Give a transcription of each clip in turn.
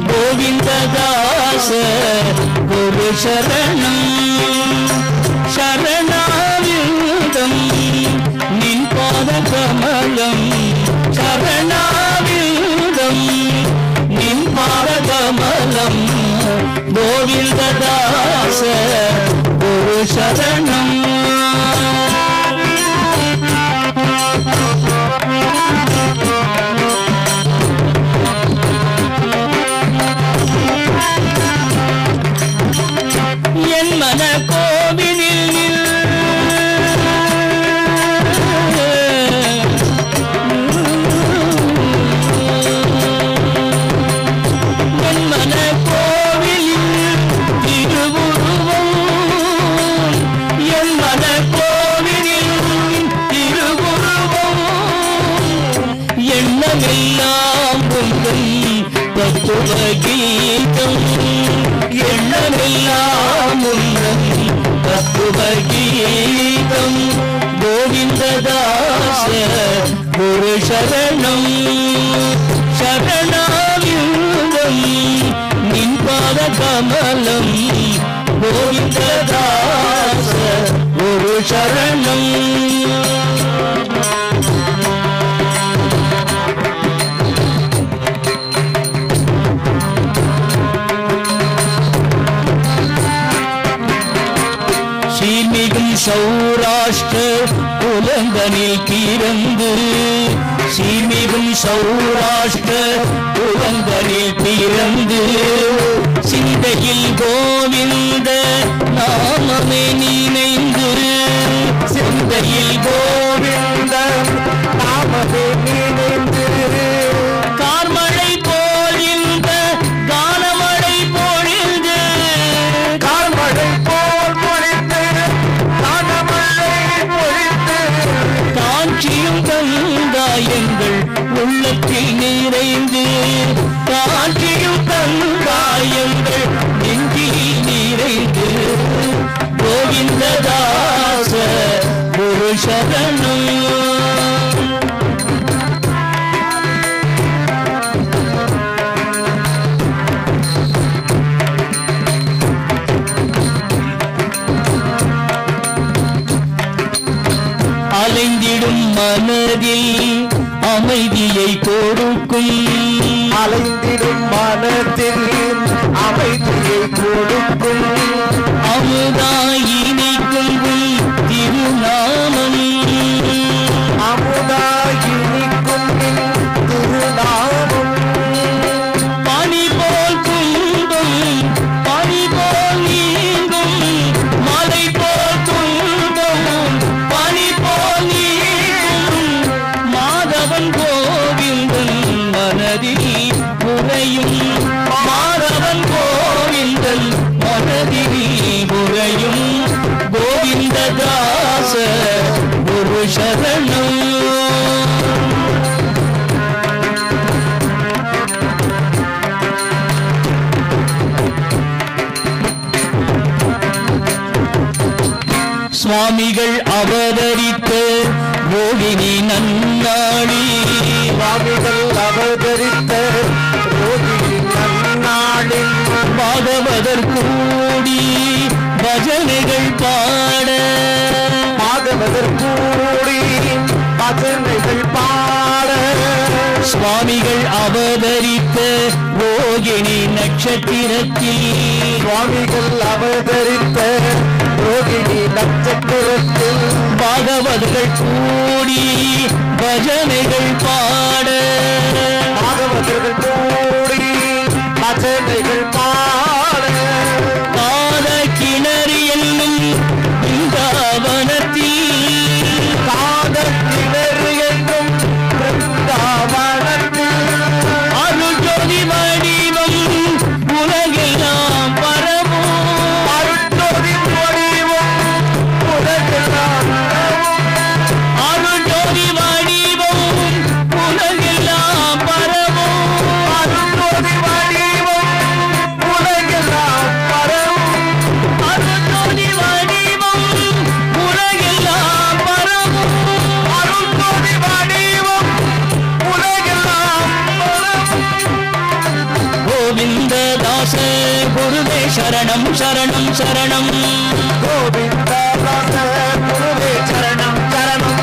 கோவிந்ததாச குரு சரணம் சரணாவிந்தம் நின் பாத கமலம் சரணாவிந்தம் நின் பாத கமலம் கோவிந்ததாச குரு சரணம் என் மன கோவிலில் என் மன கோவிலில் திருவுருவம் என் மன கோவிலில் திருவுருவம் எண்ணமெல்லாம் உங்கள் தத்துவ கீதம் எண்ணமெல்லாம் உங்கள் தத்துவ கீதம் கோவிந்ததாச குரு சரணம் சரணாவிந்தம் நின் பாத கமலம் கோவிந்ததாச குரு சரணம் சௌராஷ்டிர குலந்தனில் பிறந்து சீமிகும் சௌராஷ்டிர குலந்தனில் பிறந்து சிந்தையில் கோவிந்த நாமமே நினைந்து சிந்தையில் கோவிந்த நாமமே நினைந்து கார்மழை போல் இந்த கானமழை பொழிந்து கார்மழை போல் பொழிந்து காட்சியும் தந்தாயங்கள் உள்ளத்தில் நிறைந்து காட்சியும் தந்தாயங்கள் நெஞ்சில் நிறைந்து கோவிந்ததாச குரு சரணம் அலைந்திடும் மனதில் அமைதியை கொடுக்கும் அலைந்திடும் மனதில் அமைதியை கொடுக்கும் அமுதாய் இனிக்கும் திருநாமம் அமுதாய் இனிக்கும் திருநாமம் பனி போல் துன்பம் பனி போல் நீங்கும் மலை போல் துன்பம் பனி போல் நீங்கும் மாதவன் கோவிந்தன் மனதில் உறையும் மாதவன் கோவிந்தன் மனதில் உறையும் கோவிந்ததாச குரு சரணம் சுவாமிகள் அவதரித்த ரோகிணி நன்னாளி சுவாமிகள் அவதரித்த ரோகிணி நன்னாளில் பாகவதர் கூடி பஜனைகள் பாட பாகவதர் கூடி பஜனைகள் பாட சுவாமிகள் அவதரித்த ரோகிணி நட்சத்திரத்தில் சுவாமிகள் அவதரித்த ரோகிணி நட்சத்திரத்தில் பாகவதர்கள் கூடி பஜனைகள் பாட பாகவதர்கள் கூடி பஜனைகள் பாட காத கிணறு என்னும் பிருந்தாவனத்தில் காத கிணறு என்னும் பிருந்தாவனத்தில் அருள் ஜோதி வடிவம் உலகெல்லாம் பரவும் அருட்ஜோதி வடிவம் உலகெல்லாம் அருள் ஜோதி வடிவம் உலகெல்லாம் பரவும் அருட்ஜோதி வடிவம் கோவிந்ததாச குருவே சரணம் சரணம் சரணம் கோவிந்ததாச குருவே சரணம் சரணம்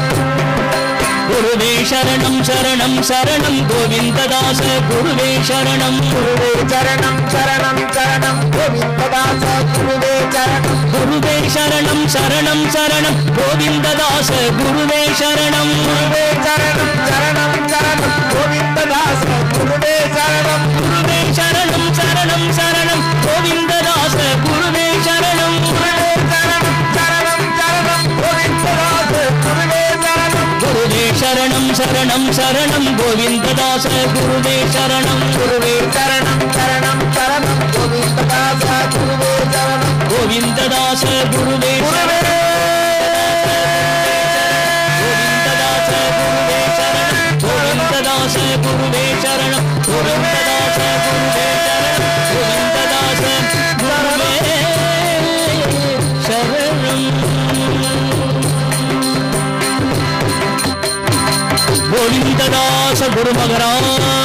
குருவே சரணம் சரணம் சரணம் கோவிந்ததாச குருவே சரணம் குருவே சரணம் சரணம் சரணம் கோவிந்ததாச குருவே சரணம் குருவே சரணம் சரணம் சரணம் கோவிந்ததாச குருவே சரணம் குருவே சரணம் சரணம் சரணம் கோவிந்ததாச குருவே சரணம் குருவே சரணம் சரணம் சரணம் கோவிந்ததாச குருவே சரணம் குருவே சரணம் சரணம் சரணம் கோவிந்ததாச குருவே சரணம் குருவே சரணம் சரணம் சரணம் கோவிந்ததாச குருவே சரணம் குருவே சரணம் சரணம் சரணம் கோவிந்ததாச குருவே சரணம் கோவிந்ததாச குருவே சரணம் கோவிந்ததாச குருவே சரணம் கோவிந்ததாச குருவே சரணம் கோவிந்ததாச குருவே சரணம் கோவிந்ததாச குருவே சரணம் கோவிந்ததாச குரு மகராஜ்